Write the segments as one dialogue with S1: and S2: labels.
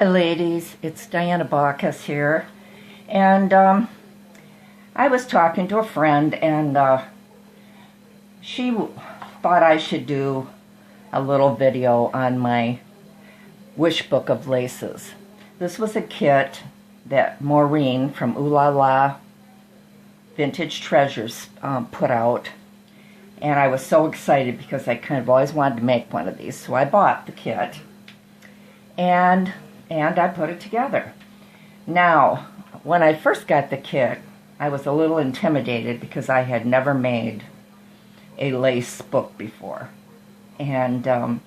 S1: Hi ladies, it's Diana Bacchus here, and I was talking to a friend, and she thought I should do a little video on my wish book of laces. This was a kit that Maureen from Ooh La La Vintage Treasures put out, and I was so excited because I kind of always wanted to make one of these, so I bought the kit and I put it together. Now, when I first got the kit, I was a little intimidated because I had never made a lace book before. And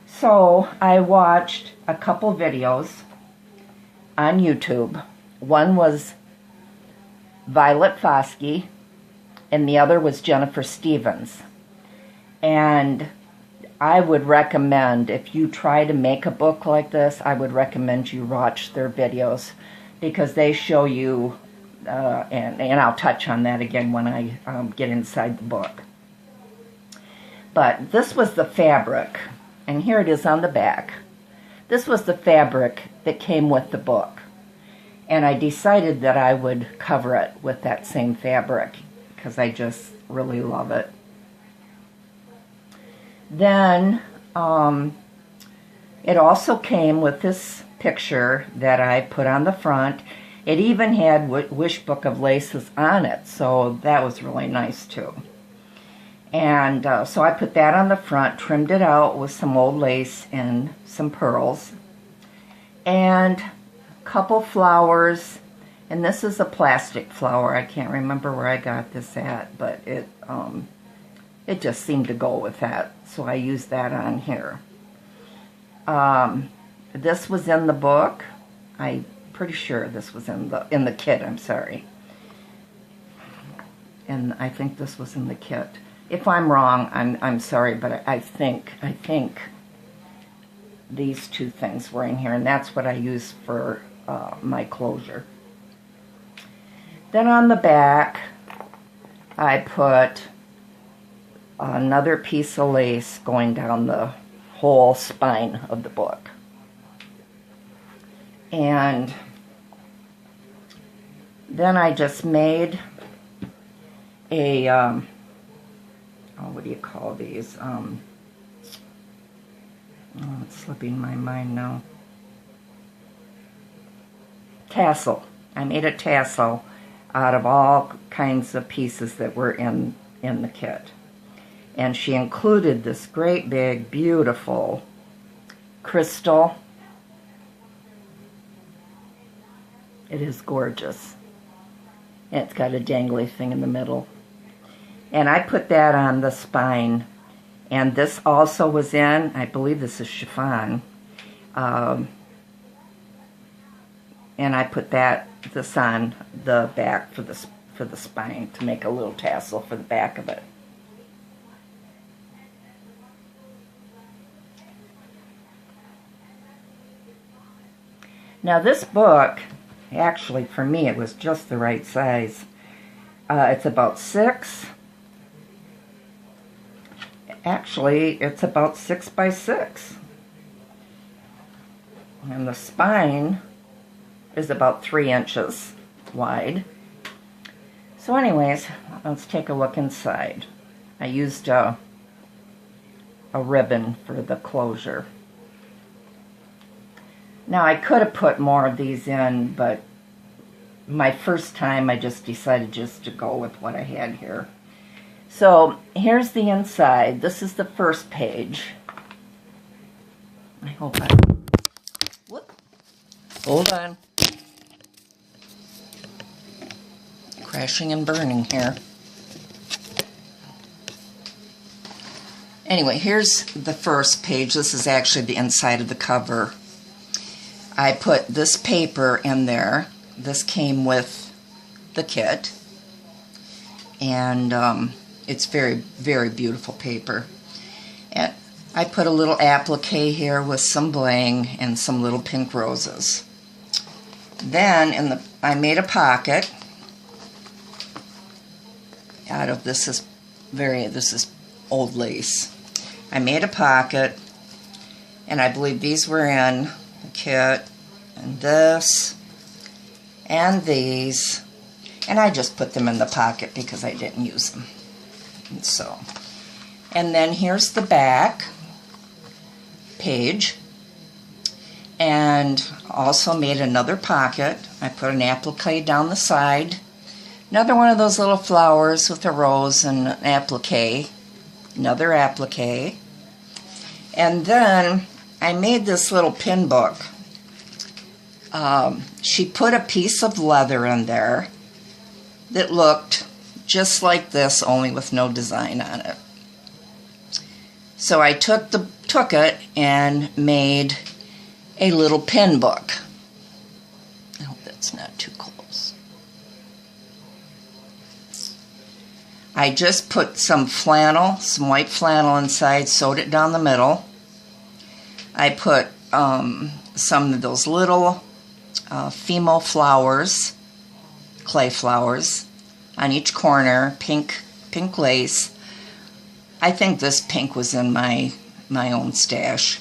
S1: so I watched a couple videos on YouTube. One was Violet Foskey, and the other was Jennifer Stevens. And I would recommend, if you try to make a book like this, I would recommend you watch their videos because they show you, and I'll touch on that again when I get inside the book. But this was the fabric, and here it is on the back. This was the fabric that came with the book, and I decided that I would cover it with that same fabric because I just really love it. Then it also came with this picture that I put on the front. It even had Wish Book of Laces on it, so that was really nice too. And so I put that on the front, trimmed it out with some old lace and some pearls, and a couple flowers. And this is a plastic flower. I can't remember where I got this at, but it just seemed to go with that, so I used that on here. This was in the book. I'm pretty sure this was in the kit. I'm sorry, and I think this was in the kit. If I'm wrong, I'm sorry, but I think these two things were in here, and that's what I used for my closure. Then on the back, I put another piece of lace going down the whole spine of the book. And then I just made a, what do you call these? Oh, it's slipping my mind now. Tassel. I made a tassel out of all kinds of pieces that were in the kit. And she included this great big, beautiful crystal. It is gorgeous. And it's got a dangly thing in the middle. And I put that on the spine. And this also was in, I believe this is chiffon. And I put this on the back for the spine to make a little tassel for the back of it. Now this book, actually for me it was just the right size. It's about 6. Actually, it's about 6 by 6. And the spine is about 3 inches wide. So anyways, let's take a look inside. I used a ribbon for the closure. Now I could have put more of these in, but my first time I just decided just to go with what I had here. So here's the inside. This is the first page. I hope whoop. Hold on. Crashing and burning here. Anyway, here's the first page. This is actually the inside of the cover. I put this paper in there. This came with the kit. And it's very, very beautiful paper. And I put a little applique here with some bling and some little pink roses. Then I made a pocket out of this is old lace. I made a pocket, and I believe these were in kit, and this, and these, and I just put them in the pocket because I didn't use them. And then here's the back page, and also made another pocket. I put an applique down the side, another one of those little flowers with a rose and an applique, another applique, and then I made this little pin book. She put a piece of leather in there that looked just like this, only with no design on it. So I took it and made a little pin book. I hope that's not too close. I just put some flannel, some white flannel inside, sewed it down the middle. I put some of those little Fimo flowers, clay flowers, on each corner, pink lace. I think this pink was in my own stash.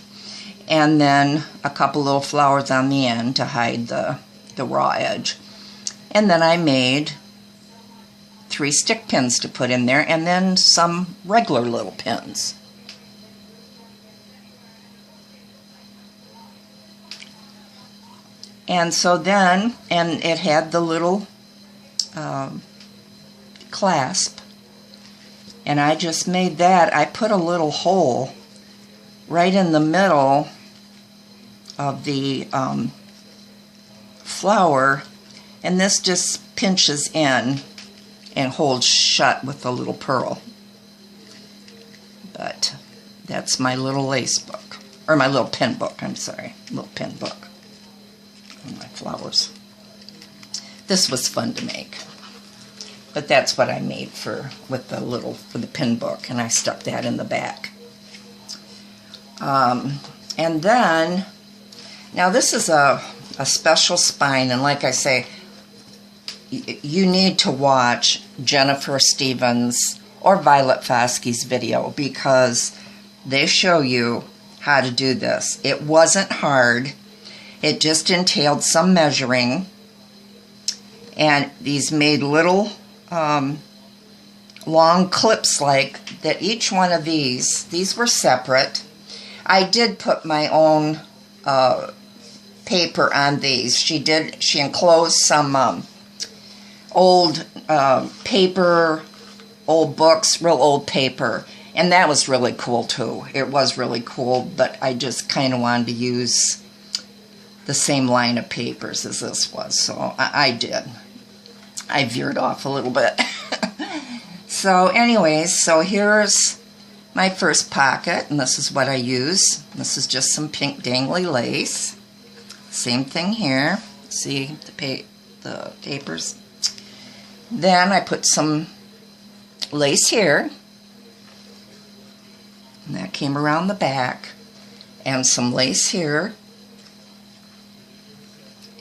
S1: And then a couple little flowers on the end to hide the raw edge. And then I made 3 stick pins to put in there, and then some regular little pins. And so then, and it had the little clasp, and I just made that. I put a little hole right in the middle of the flower, and this just pinches in and holds shut with a little pearl. But that's my little lace book, or my little pin book, I'm sorry, little pin book. And my flowers. This was fun to make. But that's what I made for the pin book, and I stuck that in the back. And then, now this is a special spine, and like I say, you need to watch Jennifer Stevens or Violet Foskey's video, because they show you how to do this. It wasn't hard. It just entailed some measuring, and these made little long clips like that. Each one of these were separate. I did put my own paper on these. She enclosed some old paper, old books, real old paper, and that was really cool too. It was really cool, but I just kind of wanted to use the same line of papers as this was, so I did. I veered off a little bit. So anyways, so here's my first pocket, and this is what I use. This is just some pink dangly lace. Same thing here. See the papers? Then I put some lace here, and that came around the back, and some lace here,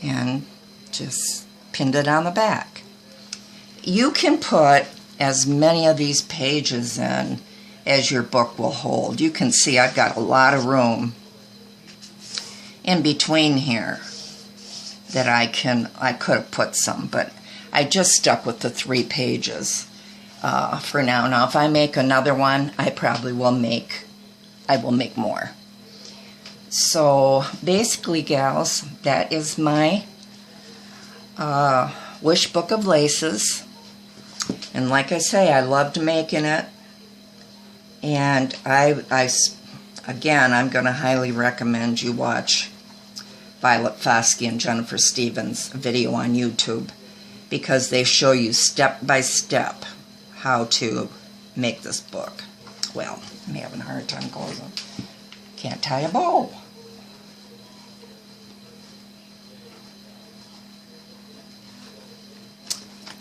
S1: and just pinned it on the back. You can put as many of these pages in as your book will hold. You can see I've got a lot of room in between here that I could have put some, but I just stuck with the 3 pages for now. Now if I make another one, I will make more. So basically, gals, that is my Wish Book of Laces. And like I say, I loved making it. And again, I'm going to highly recommend you watch Violet Foskey and Jennifer Stevens' video on YouTube, because they show you step by step how to make this book. Well, I'm having a hard time closing. Can't tie a bow.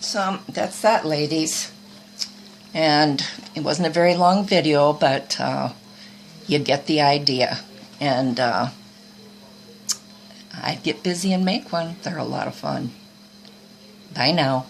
S1: So that's that, ladies. And it wasn't a very long video, but you get the idea. And I'd get busy and make one. They're a lot of fun. Bye now.